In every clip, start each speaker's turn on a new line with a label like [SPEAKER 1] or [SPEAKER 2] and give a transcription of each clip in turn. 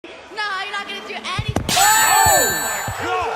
[SPEAKER 1] No, you're not gonna do anything.
[SPEAKER 2] Oh my God!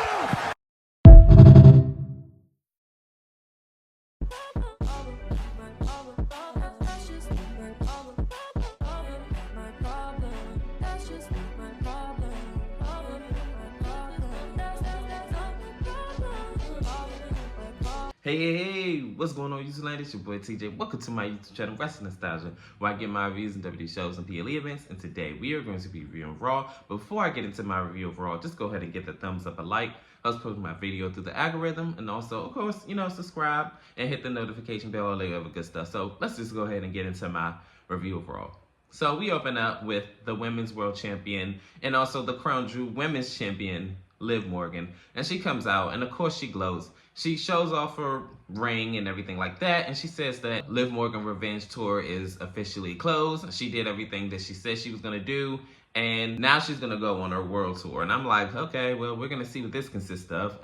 [SPEAKER 3] Hey, what's going on, YouTube land? It's your boy TJ. Welcome to my YouTube channel, Wrestling Nostalgia, where I get my reviews and WWE shows and PLE events. And today we are going to be reviewing Raw. But before I get into my review of Raw, just go ahead and get the thumbs up, a like, helps push my video through the algorithm, and also, of course, subscribe and hit the notification bell, all that other good stuff. So let's just go ahead and get into my review of Raw. So we open up with the Women's World Champion and also the Crown Jewel Women's Champion, Liv Morgan, and she comes out, and of course she glows. She shows off her ring and everything like that, and she says that Liv Morgan Revenge Tour is officially closed. She did everything that she said she was gonna do, and now she's gonna go on her world tour. And I'm like, okay, well, we're gonna see what this consists of.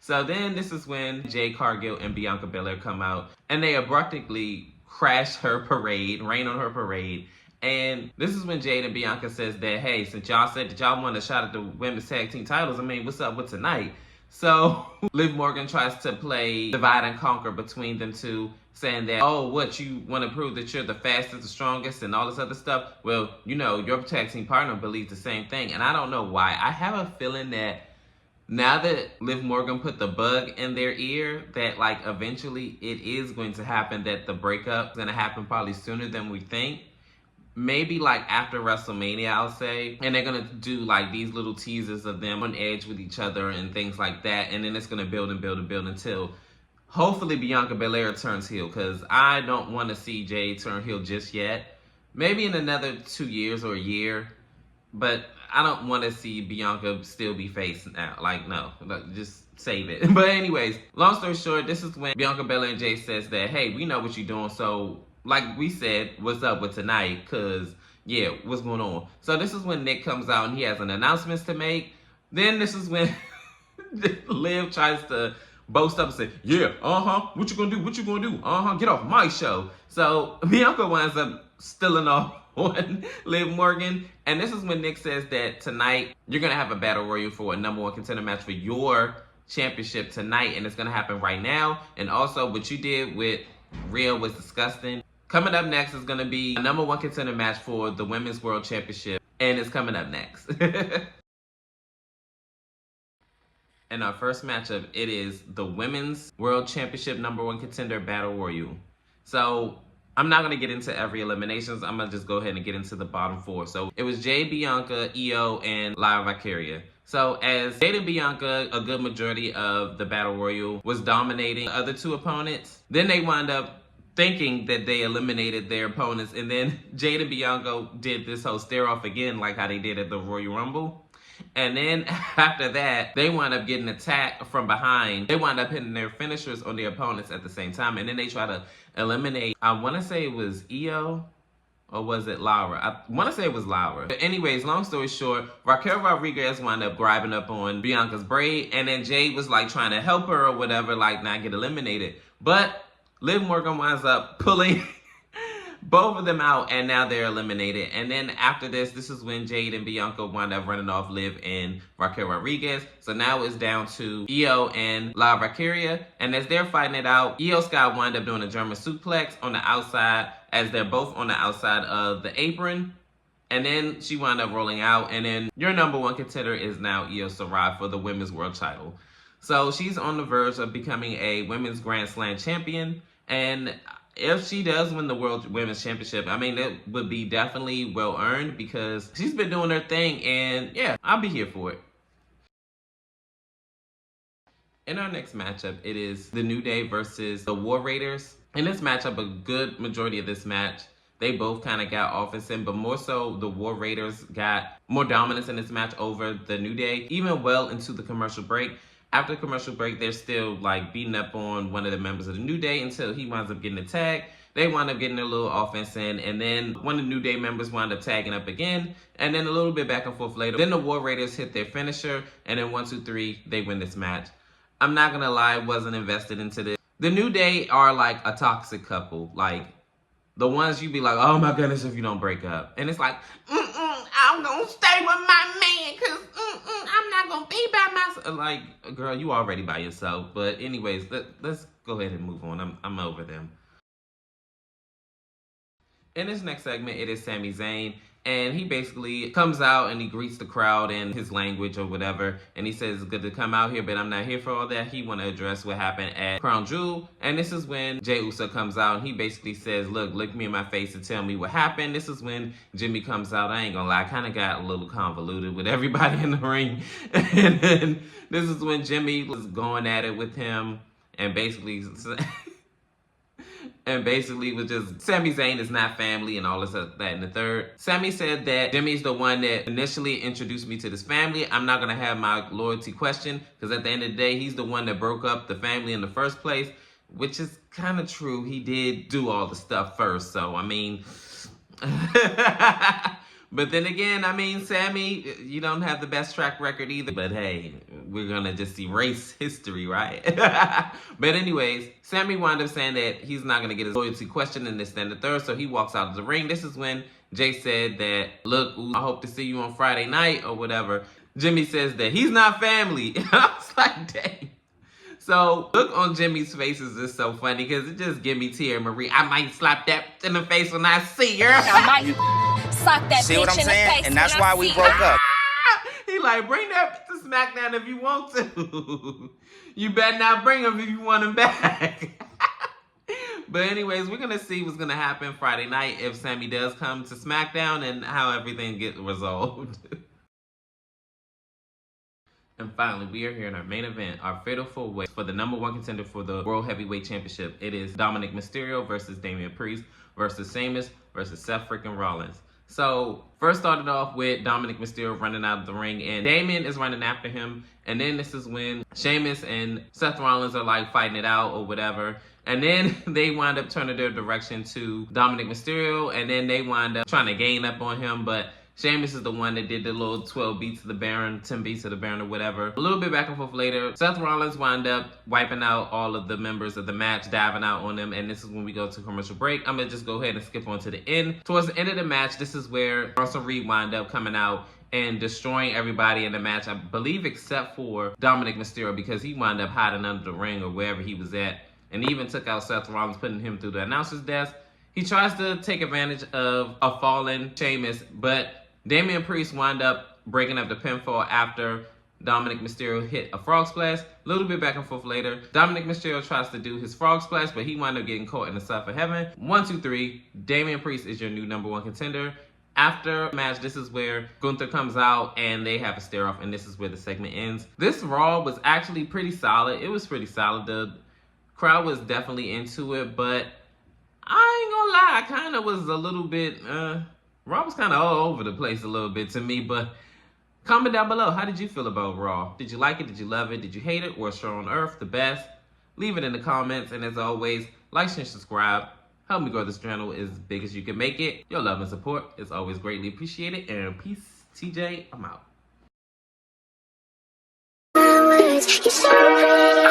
[SPEAKER 3] So then this is when Jade Cargill and Bianca Belair come out, and they abruptly crash her parade, rain on her parade. And this is when Jade and Bianca says that, hey, since y'all said that y'all want a shot at the women's tag team titles, I mean, what's up with tonight? So Liv Morgan tries to play divide and conquer between them two, saying that, oh, what, you want to prove that you're the fastest, the strongest, and all this other stuff? Well, your tag team partner believes the same thing, and I don't know why. I have a feeling that now that Liv Morgan put the bug in their ear, that like eventually it is going to happen, that the breakup is going to happen probably sooner than we think. Maybe like after WrestleMania, I'll say. And they're going to do like these little teasers of them on edge with each other and things like that. And then it's going to build and build and build until hopefully Bianca Belair turns heel. Because I don't want to see Jade turn heel just yet. Maybe in another 2 years or a year. But I don't want to see Bianca still be face now. Like, no. Just save it. But anyways, long story short, this is when Bianca Belair and Jade says that, hey, we know what you're doing, so like we said, what's up with tonight? Because, yeah, what's going on? So this is when Nick comes out and he has an announcements to make. Then this is when Liv tries to boast up and say, yeah, what you gonna do? What you gonna do? Get off my show. So Bianca winds up stealing off on Liv Morgan. And this is when Nick says that tonight you're gonna have a battle royal for a #1 contender match for your championship tonight. And it's gonna happen right now. And also what you did with Rhea was disgusting. Coming up next is going to be a #1 contender match for the Women's World Championship. And it's coming up next. In our first matchup, it is the Women's World Championship #1 contender battle royal. So I'm not going to get into every eliminations. I'm going to just go ahead and get into the bottom four. So it was Jade, Bianca, Io, and Lyra Valkyria. So as Jade and Bianca, a good majority of the battle royal, was dominating the other two opponents, then they wound up thinking that they eliminated their opponents, and then Jade and Bianca did this whole stare off again, like how they did at the Royal Rumble. And then after that, they wound up getting attacked from behind. They wound up hitting their finishers on their opponents at the same time, and then they try to eliminate, I want to say it was Io, or was it Laura? I want to say it was Laura. But anyways, long story short, Raquel Rodriguez wound up grabbing up on Bianca's braid, and then Jade was like trying to help her or whatever, like not get eliminated. But Liv Morgan winds up pulling both of them out, and now they're eliminated. And then after this is when Jade and Bianca wind up running off Liv and Raquel Rodriguez. So now it's down to Io and La Valkyria. And as they're fighting it out, Io Sky wind up doing a German suplex on the outside as they're both on the outside of the apron. And then she wound up rolling out. And then your #1 contender is now Io Shirai for the Women's World title. So she's on the verge of becoming a Women's Grand Slam champion. And if she does win the World Women's Championship, I mean, it would be definitely well earned because she's been doing her thing. And yeah, I'll be here for it. In our next matchup, it is the New Day versus the War Raiders. In this matchup, a good majority of this match, they both kind of got offense in, but more so the War Raiders got more dominance in this match over the New Day, even well into the commercial break. After the commercial break, they're still like beating up on one of the members of the New Day until he winds up getting a tag. They wind up getting a little offense in, and then one of the New Day members wind up tagging up again, and then a little bit back and forth later. Then the War Raiders hit their finisher, and then 1, 2, 3, they win this match. I'm not gonna lie, wasn't invested into this. The New Day are like a toxic couple. Like, the ones you be like, oh my goodness, if you don't break up. And it's like, I I'm gonna stay with my man because I'm not gonna be by myself. Like, girl, you already by yourself. But anyways, let's go ahead and move on. I'm over them. In this next segment, it is Sami Zayn, and he basically comes out and he greets the crowd in his language or whatever, and he says it's good to come out here, but I'm not here for all that. He want to address what happened at Crown Jewel, and this is when Jey Uso comes out, and he basically says, look me in my face and tell me what happened. This is when Jimmy comes out. I ain't gonna lie, I kind of got a little convoluted with everybody in the ring, and then this is when Jimmy was going at it with him, and basically... And basically was just, Sami Zayn is not family and all this, that, and the third. Sami said that Jimmy's the one that initially introduced me to this family. I'm not going to have my loyalty questioned because at the end of the day, he's the one that broke up the family in the first place, which is kind of true. He did do all the stuff first. So, I mean, but then again, I mean, Sami, you don't have the best track record either. But hey, we're going to just erase history, right? But anyways, Sami wound up saying that he's not going to get his loyalty questioned in this and the third. So he walks out of the ring. This is when Jey said that, look, I hope to see you on Friday night or whatever. Jimmy says that he's not family. And I was like, dang. So, look on Jimmy's face is just so funny because it just give me Tia Marie. I might slap that in the face when I see her.
[SPEAKER 4] I might slap that
[SPEAKER 2] See what
[SPEAKER 4] bitch
[SPEAKER 2] I'm
[SPEAKER 4] in the
[SPEAKER 2] saying?
[SPEAKER 4] face.
[SPEAKER 2] And that's
[SPEAKER 4] when
[SPEAKER 2] why
[SPEAKER 4] I
[SPEAKER 2] we
[SPEAKER 4] see
[SPEAKER 2] broke
[SPEAKER 4] her.
[SPEAKER 2] up.
[SPEAKER 3] He like, bring that to SmackDown if you want to. You better not bring him if you want him back. But anyways, we're going to see what's going to happen Friday night if Sami does come to SmackDown and how everything gets resolved. And finally, we are here in our main event, our fatal four-way for the #1 contender for the World Heavyweight Championship. It is Dominic Mysterio versus Damian Priest versus Sheamus versus Seth freaking Rollins. So, first started off with Dominic Mysterio running out of the ring, and Damian is running after him. And then this is when Sheamus and Seth Rollins are like fighting it out or whatever. And then they wind up turning their direction to Dominic Mysterio, and then they wind up trying to gain up on him, but Sheamus is the one that did the little 12 beats of the Baron, 10 beats of the Baron or whatever. A little bit back and forth later, Seth Rollins wound up wiping out all of the members of the match, diving out on them, and this is when we go to commercial break. I'm going to just go ahead and skip on to the end. Towards the end of the match, this is where Russell Reed wound up coming out and destroying everybody in the match, I believe except for Dominic Mysterio because he wound up hiding under the ring or wherever he was at, and he even took out Seth Rollins, putting him through the announcer's desk. He tries to take advantage of a fallen Sheamus, but Damian Priest wound up breaking up the pinfall after Dominic Mysterio hit a frog splash. A little bit back and forth later, Dominic Mysterio tries to do his frog splash, but he wound up getting caught in the South of Heaven. 1, 2, 3, Damian Priest is your new #1 contender. After the match, this is where Gunther comes out and they have a stare off, and this is where the segment ends. This Raw was actually pretty solid. It was pretty solid. The crowd was definitely into it, but I ain't gonna lie, I kind of was a little bit, Raw was kind of all over the place a little bit to me, but comment down below. How did you feel about Raw? Did you like it? Did you love it? Did you hate it? Or show on earth the best? Leave it in the comments, and as always, like, share, and subscribe. Help me grow this channel as big as you can make it. Your love and support is always greatly appreciated, and peace. TJ, I'm out.
[SPEAKER 5] You're so pretty.